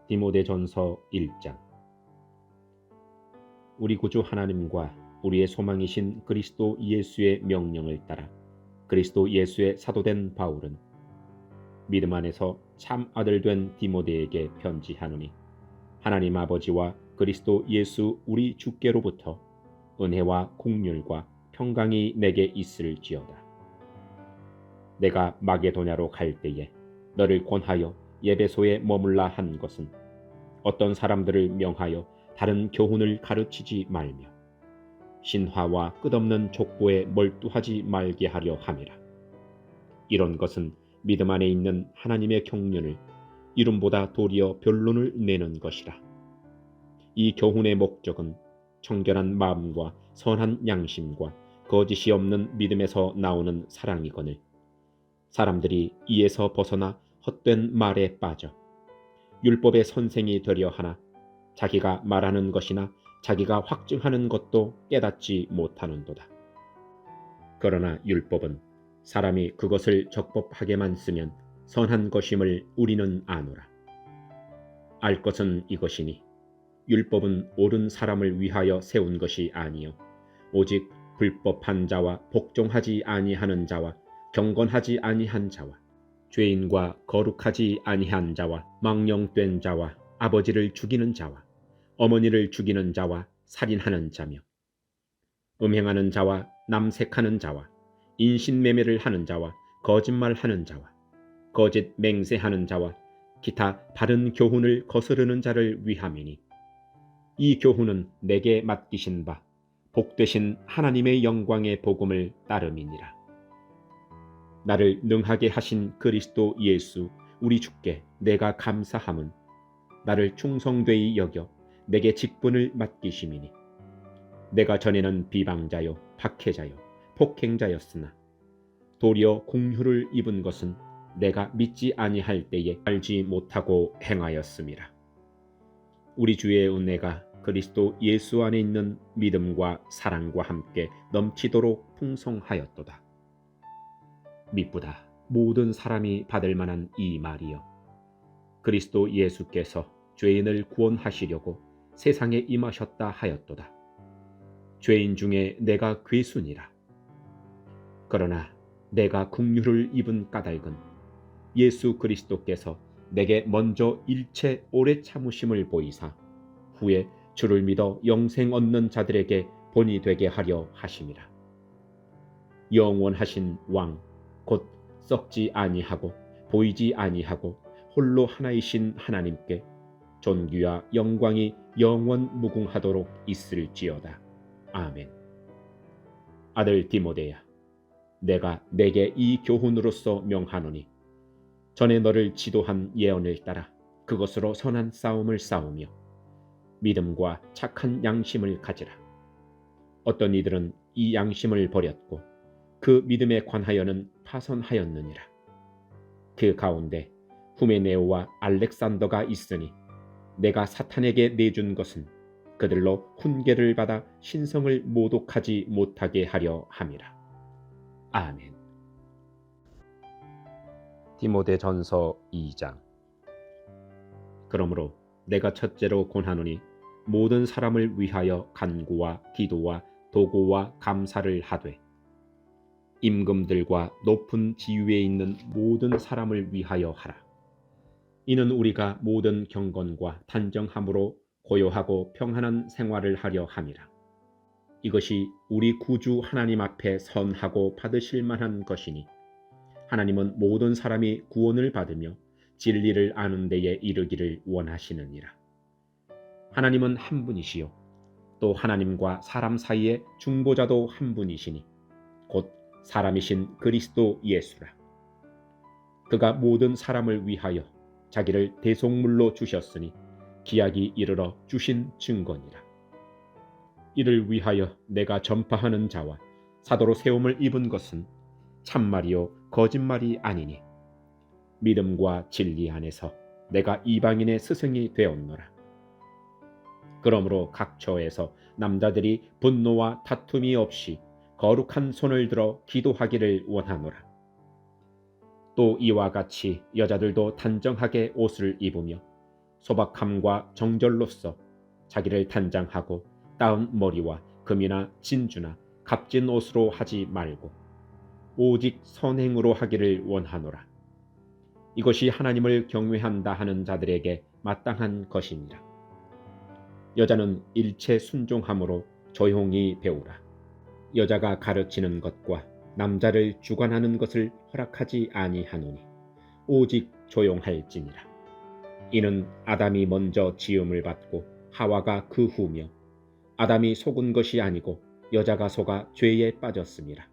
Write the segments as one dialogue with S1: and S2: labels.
S1: 디모데전서 1장. 우리 구주 하나님과 우리의 소망이신 그리스도 예수의 명령을 따라 그리스도 예수의 사도된 바울은 믿음 안에서 참 아들 된 디모데에게 편지하노니, 하나님 아버지와 그리스도 예수 우리 주께로부터 은혜와 긍휼과 평강이 내게 있을지어다. 내가 마게도냐로 갈 때에 너를 권하여 예배소에 머물라 한 것은 어떤 사람들을 명하여 다른 교훈을 가르치지 말며 신화와 끝없는 족보에 몰두하지 말게 하려 함이라. 이런 것은 믿음 안에 있는 하나님의 경륜을 이름보다 도리어 변론을 내는 것이라. 이 교훈의 목적은 청결한 마음과 선한 양심과 거짓이 없는 믿음에서 나오는 사랑이거늘, 사람들이 이에서 벗어나 헛된 말에 빠져 율법의 선생이 되려 하나 자기가 말하는 것이나 자기가 확증하는 것도 깨닫지 못하는도다. 그러나 율법은 사람이 그것을 적법하게만 쓰면 선한 것임을 우리는 아노라. 알 것은 이것이니 율법은 옳은 사람을 위하여 세운 것이 아니요 오직 불법한 자와 복종하지 아니하는 자와 경건하지 아니한 자와 죄인과 거룩하지 아니한 자와 망령된 자와 아버지를 죽이는 자와 어머니를 죽이는 자와 살인하는 자며 음행하는 자와 남색하는 자와 인신매매를 하는 자와 거짓말하는 자와 거짓 맹세하는 자와 기타 바른 교훈을 거스르는 자를 위함이니, 이 교훈은 내게 맡기신 바 복되신 하나님의 영광의 복음을 따름이니라. 나를 능하게 하신 그리스도 예수 우리 주께 내가 감사함은 나를 충성되이 여겨 내게 직분을 맡기심이니, 내가 전에는 비방자요 박해자요 폭행자였으나 도리어 긍휼을 입은 것은 내가 믿지 아니할 때에 알지 못하고 행하였음이라. 우리 주의 은혜가 그리스도 예수 안에 있는 믿음과 사랑과 함께 넘치도록 풍성하였도다. 미쁘다 모든 사람이 받을 만한 이 말이여, 그리스도 예수께서 죄인을 구원하시려고 세상에 임하셨다 하였도다. 죄인 중에 내가 괴순이라. 그러나 내가 긍휼을 입은 까닭은 예수 그리스도께서 내게 먼저 일체 오래 참으심을 보이사 후에 주를 믿어 영생 얻는 자들에게 본이 되게 하려 하심이라. 영원하신 왕 곧 썩지 아니하고 보이지 아니하고 홀로 하나이신 하나님께 존귀와 영광이 영원 무궁하도록 있을지어다. 아멘. 아들 디모데야, 내가 내게 이 교훈으로서 명하노니, 전에 너를 지도한 예언을 따라 그것으로 선한 싸움을 싸우며 믿음과 착한 양심을 가지라. 어떤 이들은 이 양심을 버렸고 그 믿음에 관하여는 파선하였느니라. 그 가운데 후메네오와 알렉산더가 있으니 내가 사탄에게 내준 것은 그들로 훈계를 받아 신성을 모독하지 못하게 하려 함이라. 아멘. 디모데전서 2장. 그러므로 내가 첫째로 권하노니 모든 사람을 위하여 간구와 기도와 도고와 감사를 하되, 임금들과 높은 지위에 있는 모든 사람을 위하여 하라. 이는 우리가 모든 경건과 단정함으로 고요하고 평안한 생활을 하려 함이라. 이것이 우리 구주 하나님 앞에 선하고 받으실 만한 것이니, 하나님은 모든 사람이 구원을 받으며 진리를 아는 데에 이르기를 원하시느니라. 하나님은 한 분이시요 또 하나님과 사람 사이에 중보자도 한 분이시니 곧 사람이신 그리스도 예수라. 그가 모든 사람을 위하여 자기를 대속물로 주셨으니 기약이 이르러 주신 증거니라. 이를 위하여 내가 전파하는 자와 사도로 세움을 입은 것은 참말이요 거짓말이 아니니, 믿음과 진리 안에서 내가 이방인의 스승이 되었노라. 그러므로 각 처에서 남자들이 분노와 다툼이 없이 거룩한 손을 들어 기도하기를 원하노라. 또 이와 같이 여자들도 단정하게 옷을 입으며 소박함과 정절로서 자기를 단장하고 따은 머리와 금이나 진주나 값진 옷으로 하지 말고 오직 선행으로 하기를 원하노라. 이것이 하나님을 경외한다 하는 자들에게 마땅한 것이니라. 여자는 일체 순종함으로 조용히 배우라. 여자가 가르치는 것과 남자를 주관하는 것을 허락하지 아니하노니 오직 조용할지니라. 이는 아담이 먼저 지음을 받고 하와가 그 후며 아담이 속은 것이 아니고 여자가 속아 죄에 빠졌습니다.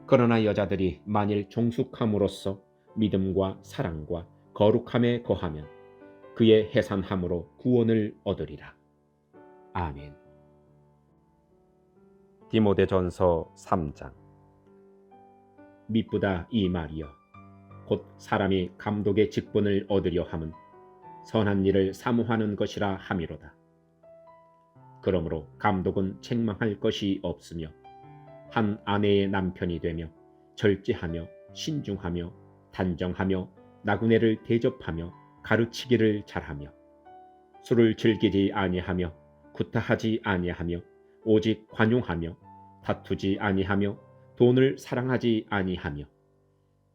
S1: 그러나 여자들이 만일 종숙함으로써 믿음과 사랑과 거룩함에 거하면 그의 해산함으로 구원을 얻으리라. 아멘. 디모데전서 3장. 미쁘다 이 말이여, 곧 사람이 감독의 직분을 얻으려 함은 선한 일을 사모하는 것이라 함이로다. 그러므로 감독은 책망할 것이 없으며 한 아내의 남편이 되며 절제하며 신중하며 단정하며 나그네를 대접하며 가르치기를 잘하며 술을 즐기지 아니하며 구타하지 아니하며 오직 관용하며 다투지 아니하며 돈을 사랑하지 아니하며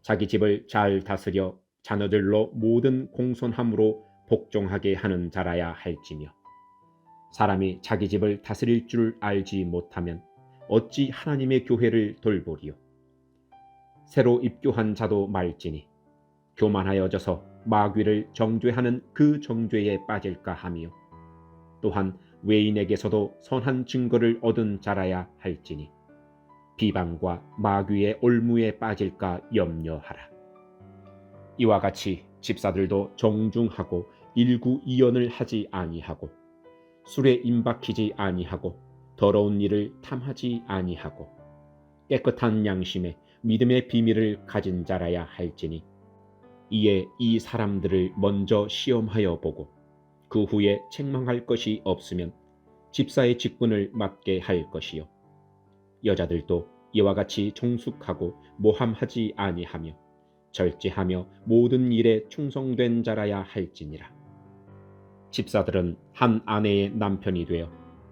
S1: 자기 집을 잘 다스려 자녀들로 모든 공손함으로 복종하게 하는 자라야 할지며 사람이 자기 집을 다스릴 줄 알지 못하면 어찌 하나님의 교회를 돌보리요. 새로 입교한 자도 말지니 교만하여져서 마귀를 정죄하는 그 정죄에 빠질까 하며 또한 외인에게서도 선한 증거를 얻은 자라야 할지니 비방과 마귀의 올무에 빠질까 염려하라. 이와 같이 집사들도 정중하고 일구이연을 하지 아니하고 술에 임박히지 아니하고 더러운 일을 탐하지 아니하고 깨끗한 양심에 믿음의 비밀을 가진 자라야 할지니 이에 이 사람들을 먼저 시험하여 보고 그 후에 책망할 것이 없으면 집사의 직분을 맡게 할 것이요. 여자들도 이와 같이 종숙하고 모함하지 아니하며 절제하며 모든 일에 충성된 자라야 할지니라. 집사들은 한 아내의 남편이 되어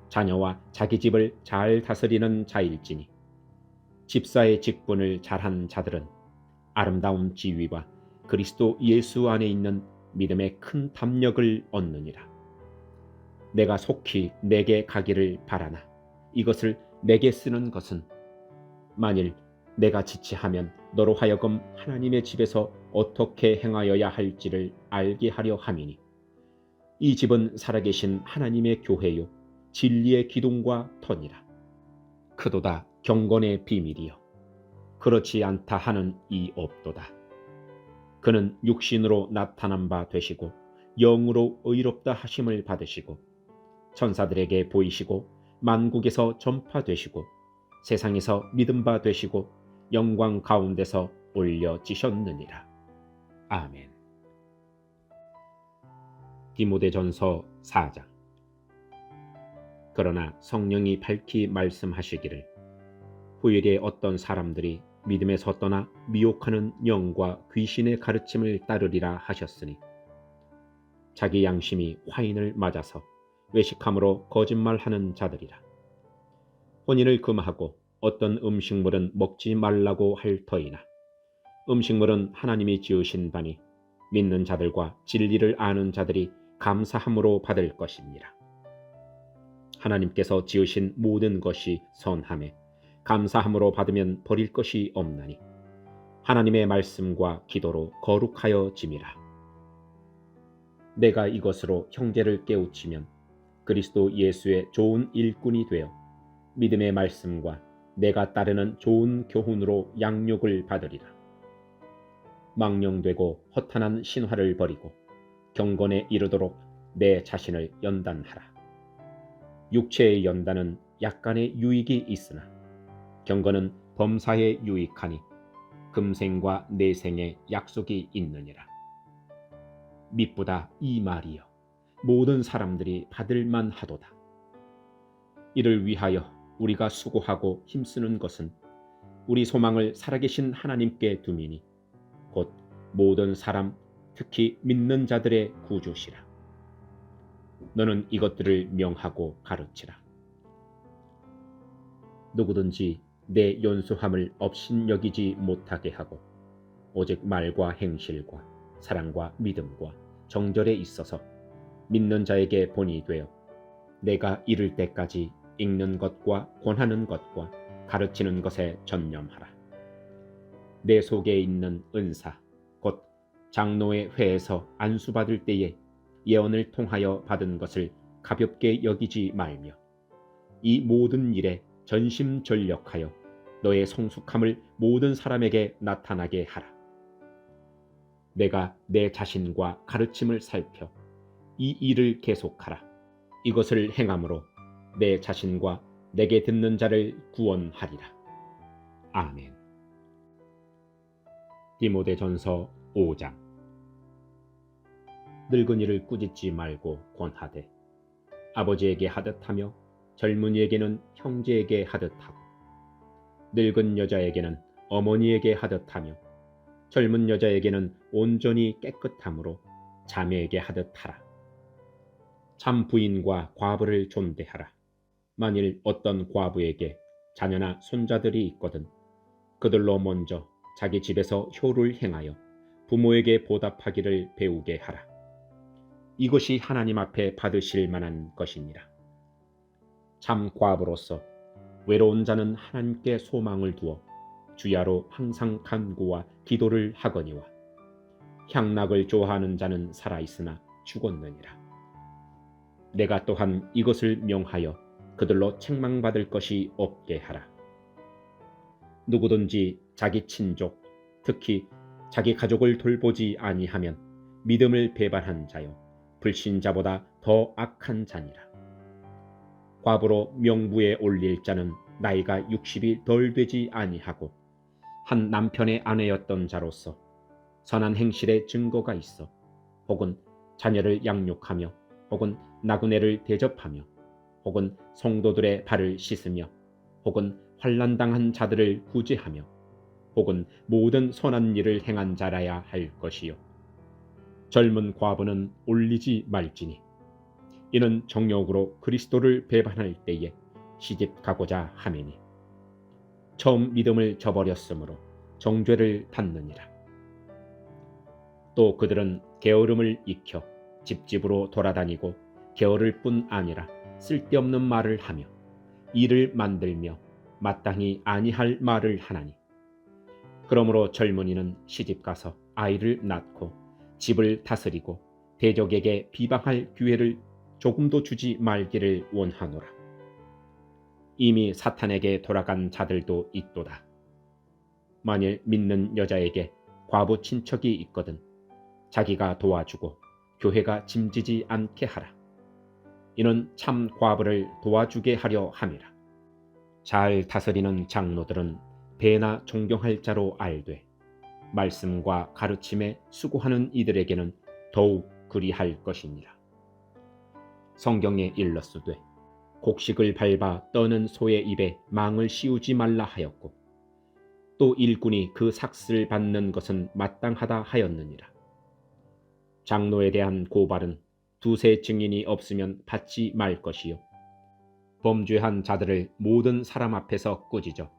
S1: 자녀와 자기 집을 잘 다스리는 자일지니 집사의 직분을 잘한 자들은 아름다운 지위와 그리스도 예수 안에 있는 믿음의 큰 담력을 얻느니라. 내가 속히 내게 가기를 바라나 이것을 내게 쓰는 것은 만일 내가 지체하면 너로 하여금 하나님의 집에서 어떻게 행하여야 할지를 알게 하려 함이니 이 집은 살아계신 하나님의 교회요 진리의 기둥과 터니라. 크도다 경건의 비밀이요 그렇지 않다 하는 이 없도다. 그는 육신으로 나타난 바 되시고 영으로 의롭다 하심을 받으시고 천사들에게 보이시고 만국에서 전파되시고 세상에서 믿음 바 되시고 영광 가운데서 올려지셨느니라. 아멘. 디모데전서 4장. 그러나 성령이 밝히 말씀하시기를 후일에 어떤 사람들이 믿음에서 떠나 미혹하는 영과 귀신의 가르침을 따르리라 하셨으니 자기 양심이 화인을 맞아서 외식함으로 거짓말하는 자들이라. 혼인을 금하고 어떤 음식물은 먹지 말라고 할 터이나 음식물은 하나님이 지으신 바니 믿는 자들과 진리를 아는 자들이 감사함으로 받을 것입니다. 하나님께서 지으신 모든 것이 선하매 감사함으로 받으면 버릴 것이 없나니 하나님의 말씀과 기도로 거룩하여 짐이라. 내가 이것으로 형제를 깨우치면 그리스도 예수의 좋은 일꾼이 되어 믿음의 말씀과 내가 따르는 좋은 교훈으로 양육을 받으리라. 망령되고 허탄한 신화를 버리고 경건에 이르도록 내 자신을 연단하라. 육체의 연단은 약간의 유익이 있으나 경건은 범사에 유익하니 금생과 내생에 약속이 있느니라. 미쁘다 이 말이여 모든 사람들이 받을 만하도다. 이를 위하여 우리가 수고하고 힘쓰는 것은 우리 소망을 살아계신 하나님께 두미니 곧 모든 사람 특히 믿는 자들의 구주시라. 너는 이것들을 명하고 가르치라. 누구든지 내 연수함을 업신여기지 못하게 하고 오직 말과 행실과 사랑과 믿음과 정절에 있어서 믿는 자에게 본이 되어 내가 이를 때까지 읽는 것과 권하는 것과 가르치는 것에 전념하라. 내 속에 있는 은사 곧 장로의 회에서 안수받을 때에 예언을 통하여 받은 것을 가볍게 여기지 말며 이 모든 일에 전심전력하여 너의 성숙함을 모든 사람에게 나타나게 하라. 내가 내 자신과 가르침을 살펴 이 일을 계속하라. 이것을 행함으로 내 자신과 내게 듣는 자를 구원하리라. 아멘. 디모데전서 5장. 늙은이를 꾸짖지 말고 권하되 아버지에게 하듯하며 젊은이에게는 형제에게 하듯하고 늙은 여자에게는 어머니에게 하듯하며 젊은 여자에게는 온전히 깨끗함으로 자매에게 하듯하라. 참 부인과 과부를 존대하라. 만일 어떤 과부에게 자녀나 손자들이 있거든 그들로 먼저 자기 집에서 효를 행하여 부모에게 보답하기를 배우게 하라. 이것이 하나님 앞에 받으실 만한 것이니라. 참 과부로서 외로운 자는 하나님께 소망을 두어 주야로 항상 간구와 기도를 하거니와 향락을 좋아하는 자는 살아있으나 죽었느니라. 내가 또한 이것을 명하여 그들로 책망받을 것이 없게 하라. 누구든지 자기 친족, 특히 자기 가족을 돌보지 아니하면 믿음을 배반한 자요 불신자보다 더 악한 자니라. 과부로 명부에 올릴 자는 나이가 60이 덜 되지 아니하고 한 남편의 아내였던 자로서 선한 행실의 증거가 있어 혹은 자녀를 양육하며 혹은 나그네를 대접하며 혹은 성도들의 발을 씻으며 혹은 환난당한 자들을 구제하며 혹은 모든 선한 일을 행한 자라야 할 것이요 젊은 과부는 올리지 말지니 이는 정욕으로 그리스도를 배반할 때에 시집가고자 하매니 처음 믿음을 저버렸으므로 정죄를 받느니라. 또 그들은 게으름을 익혀 집집으로 돌아다니고 게으를 뿐 아니라 쓸데없는 말을 하며 일을 만들며 마땅히 아니할 말을 하나니 그러므로 젊은이는 시집가서 아이를 낳고 집을 다스리고 대적에게 비방할 기회를 조금도 주지 말기를 원하노라. 이미 사탄에게 돌아간 자들도 있도다. 만일 믿는 여자에게 과부 친척이 있거든 자기가 도와주고 교회가 짐지지 않게 하라. 이는 참 과부를 도와주게 하려 함이라. 잘 다스리는 장로들은 배나 존경할 자로 알되 말씀과 가르침에 수고하는 이들에게는 더욱 그리할 것이니라. 성경에 일렀으되 곡식을 밟아 떠는 소의 입에 망을 씌우지 말라 하였고 또 일꾼이 그 삭슬 받는 것은 마땅하다 하였느니라. 장로에 대한 고발은 두세 증인이 없으면 받지 말 것이요 범죄한 자들을 모든 사람 앞에서 꾸짖어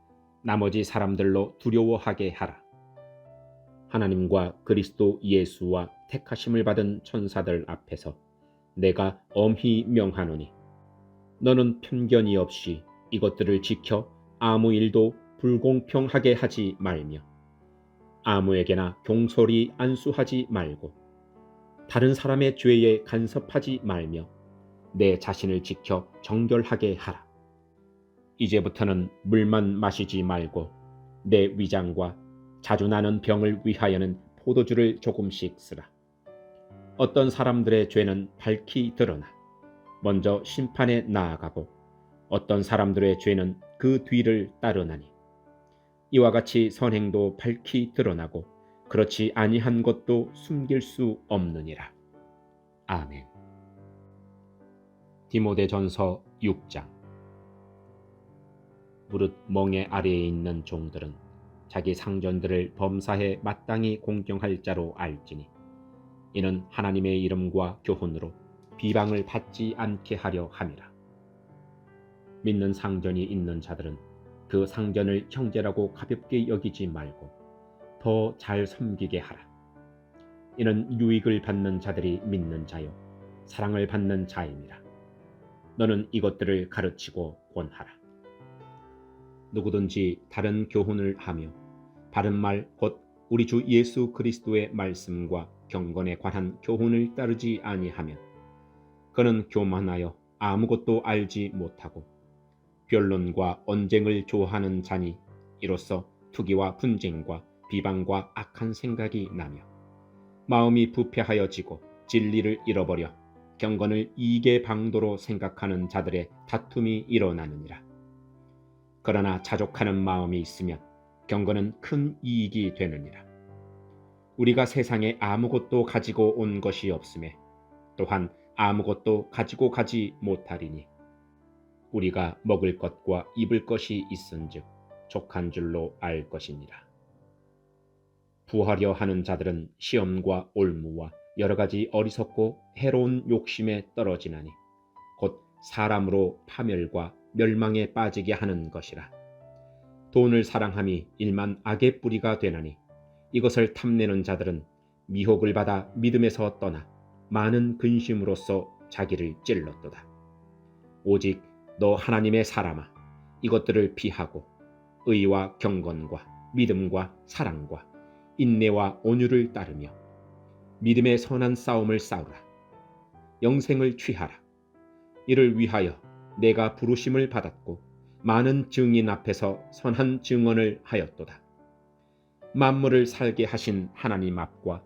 S1: 나머지 사람들로 두려워하게 하라. 하나님과 그리스도 예수와 택하심을 받은 천사들 앞에서 내가 엄히 명하노니 너는 편견이 없이 이것들을 지켜 아무 일도 불공평하게 하지 말며 아무에게나 경솔히 안수하지 말고 다른 사람의 죄에 간섭하지 말며 내 자신을 지켜 정결하게 하라. 이제부터는 물만 마시지 말고 내 위장과 자주 나는 병을 위하여는 포도주를 조금씩 쓰라. 어떤 사람들의 죄는 밝히 드러나 먼저 심판에 나아가고 어떤 사람들의 죄는 그 뒤를 따르나니 이와 같이 선행도 밝히 드러나고 그렇지 아니한 것도 숨길 수 없느니라. 아멘. 디모데전서 6장. 무릇 멍에 아래에 있는 종들은 자기 상전들을 범사에 마땅히 공경할 자로 알지니 이는 하나님의 이름과 교훈으로 비방을 받지 않게 하려 함이라. 믿는 상전이 있는 자들은 그 상전을 형제라고 가볍게 여기지 말고 더 잘 섬기게 하라. 이는 유익을 받는 자들이 믿는 자요 사랑을 받는 자임이라. 너는 이것들을 가르치고 권하라. 누구든지 다른 교훈을 하며 바른 말 곧 우리 주 예수 그리스도의 말씀과 경건에 관한 교훈을 따르지 아니하면 그는 교만하여 아무것도 알지 못하고 변론과 언쟁을 좋아하는 자니 이로써 투기와 분쟁과 비방과 악한 생각이 나며 마음이 부패하여지고 진리를 잃어버려 경건을 이익의 방도로 생각하는 자들의 다툼이 일어나느니라. 그러나 자족하는 마음이 있으면 경건은 큰 이익이 되느니라. 우리가 세상에 아무것도 가지고 온 것이 없음에 또한 아무것도 가지고 가지 못하리니 우리가 먹을 것과 입을 것이 있은즉 족한 줄로 알 것이니라. 부하려 하는 자들은 시험과 올무와 여러 가지 어리석고 해로운 욕심에 떨어지나니 곧 사람으로 파멸과 멸망에 빠지게 하는 것이라. 돈을 사랑함이 일만 악의 뿌리가 되나니 이것을 탐내는 자들은 미혹을 받아 믿음에서 떠나 많은 근심으로써 자기를 찔렀도다. 오직 너 하나님의 사람아, 이것들을 피하고 의와 경건과 믿음과 사랑과 인내와 온유를 따르며 믿음의 선한 싸움을 싸우라. 영생을 취하라. 이를 위하여 내가 부르심을 받았고 많은 증인 앞에서 선한 증언을 하였도다. 만물을 살게 하신 하나님 앞과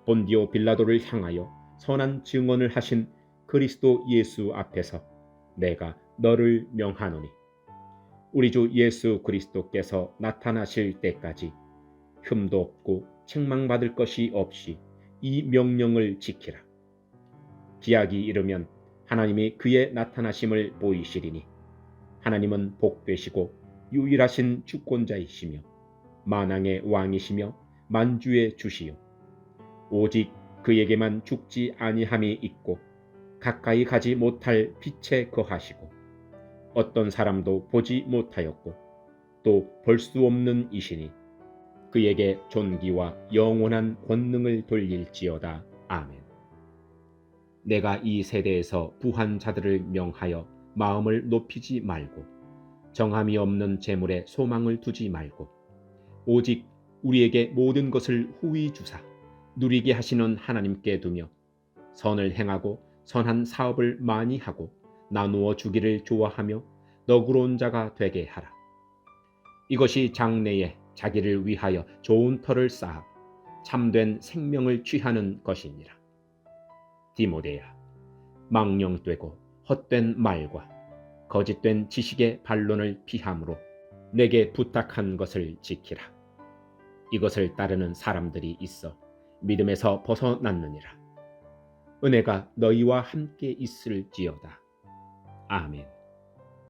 S1: 본디오 빌라도를 향하여 선한 증언을 하신 그리스도 예수 앞에서 내가 너를 명하노니 우리 주 예수 그리스도께서 나타나실 때까지 흠도 없고 책망받을 것이 없이 이 명령을 지키라. 기약이 이르면 하나님이 그의 나타나심을 보이시리니 하나님은 복되시고 유일하신 주권자이시며 만왕의 왕이시며 만주의 주시요 오직 그에게만 죽지 아니함이 있고 가까이 가지 못할 빛에 거하시고 어떤 사람도 보지 못하였고 또 볼 수 없는 이시니 그에게 존귀와 영원한 권능을 돌릴지어다. 아멘. 내가 이 세대에서 부한 자들을 명하여 마음을 높이지 말고 정함이 없는 재물에 소망을 두지 말고 오직 우리에게 모든 것을 후히 주사 누리게 하시는 하나님께 두며 선을 행하고 선한 사업을 많이 하고 나누어 주기를 좋아하며 너그러운 자가 되게 하라. 이것이 장래에 자기를 위하여 좋은 터를 쌓아 참된 생명을 취하는 것이니라. 디모데야, 망령되고 헛된 말과 거짓된 지식의 반론을 피함으로 내게 부탁한 것을 지키라. 이것을 따르는 사람들이 있어 믿음에서 벗어났느니라. 은혜가 너희와 함께 있을지어다. 아멘.